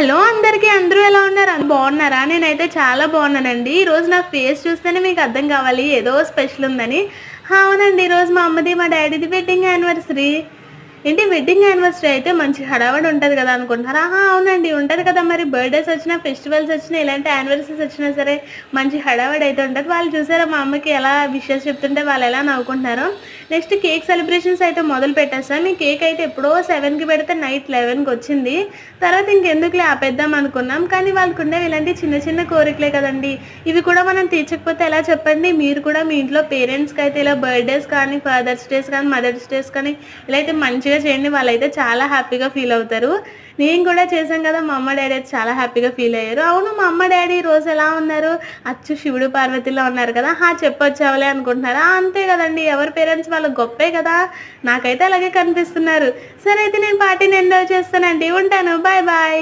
Hello అందరికీ అందరూ ఎలా ఉన్నారు? బాగున్నారా? నేనైతే చాలా బాగున్నానండి. ఈరోజు నా ఫేస్ చూస్తేనే మీకు అర్థం కావాలి ఏదో స్పెషల్ ఉందని. అవునండి, ఈరోజు మా అమ్మది మా డ్యాడీది వెడ్డింగ్ యానివర్సరీ. ఏంటి వెడ్డింగ్ యానివర్సరీ అయితే మంచి హడావిడి ఉంటది కదా అనుకుంటున్నారా? అవునండి, ఉంటది కదా. మరి బర్త్‌డేస్ వచ్చినా, ఫెస్టివల్స్ వచ్చినా, ఇలాంటి యానివర్సరీస్ వచ్చినా సరే మంచి హడావిడి అయితే ఉంటది. వాళ్ళు చూసారా మా అమ్మకి ఎలా విషెస్ చెప్తుంటే వాళ్ళు ఎలా నవ్వుకుంటున్నారో. నెక్స్ట్ కేక్ సెలబ్రేషన్స్ అయితే మొదలు పెట్టేసాం. ఈ కేక్ అయితే ఎప్పుడో 7కి పెడితే నైట్ 11కి వచ్చింది. తర్వాత ఇంకెందుకులే ఆపేద్దాం అనుకున్నాం. కానీ వాళ్ళకుండేవి ఇలాంటి చిన్న చిన్న కోరికలే కదండీ! ఇవి కూడా మనం తీర్చకపోతే ఎలా చెప్పండి? మీరు కూడా మీ ఇంట్లో పేరెంట్స్‌కి అయితే ఇలా బర్త్‌డేస్ కానీ, ఫాదర్స్ డేస్ కానీ, మదర్స్ డేస్ కానీ ఇలా అయితే మంచిగా చేయండి. వాళ్ళైతే చాలా హ్యాపీగా ఫీల్ అవుతారు. నేను కూడా చేశాను కదా! మా అమ్మ, డ్యాడీ అయితే చాలా హ్యాపీగా ఫీల్ అయ్యారు. అవును, మా అమ్మ, డ్యాడీ ఈరోజు ఎలా ఉన్నారు? అచ్చు శివుడు, పార్వతిలా ఉన్నారు కదా! చెప్పొచ్చావులే అనుకుంటున్నారా? అంతే కదండీ! ఎవరి పేరెంట్స్ వాళ్ళకి గొప్పే కదా! నాకైతే అలాగే కనిపిస్తున్నారు. సరే అయితే నేను పార్టీని ఎంజాయ్ చేస్తానండి. ఉంటాను. Bye bye.